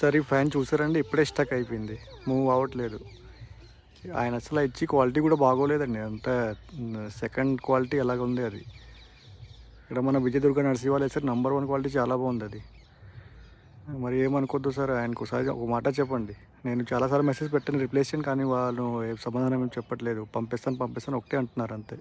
Sir ఈ fan చూసారండి, ఇప్పుడే స్టక్ అయిపోయింది, మూవ్ అవ్వట్లేదు. ఆయన అసలు ఇచ్చి క్వాలిటీ కూడా బాగోలేదండి, అంత సెకండ్ క్వాలిటీ ఎలాగ ఉంది అది. ఇక్కడ మన విజయదుర్గ నర్సీ వాళ్ళు సార్ #1 క్వాలిటీ చాలా బాగుంది అది. మరి ఏమనుకోద్దు సార్, ఆయనకు ఒకసారి ఒక మాట చెప్పండి. నేను చాలాసార్లు మెసేజ్ పెట్టాను రిప్లేస్ చేయండి, కానీ వాళ్ళు సమాధానం ఏం చెప్పట్లేదు. పంపిస్తాను పంపిస్తాను ఒకటే అంటున్నారు అంతే.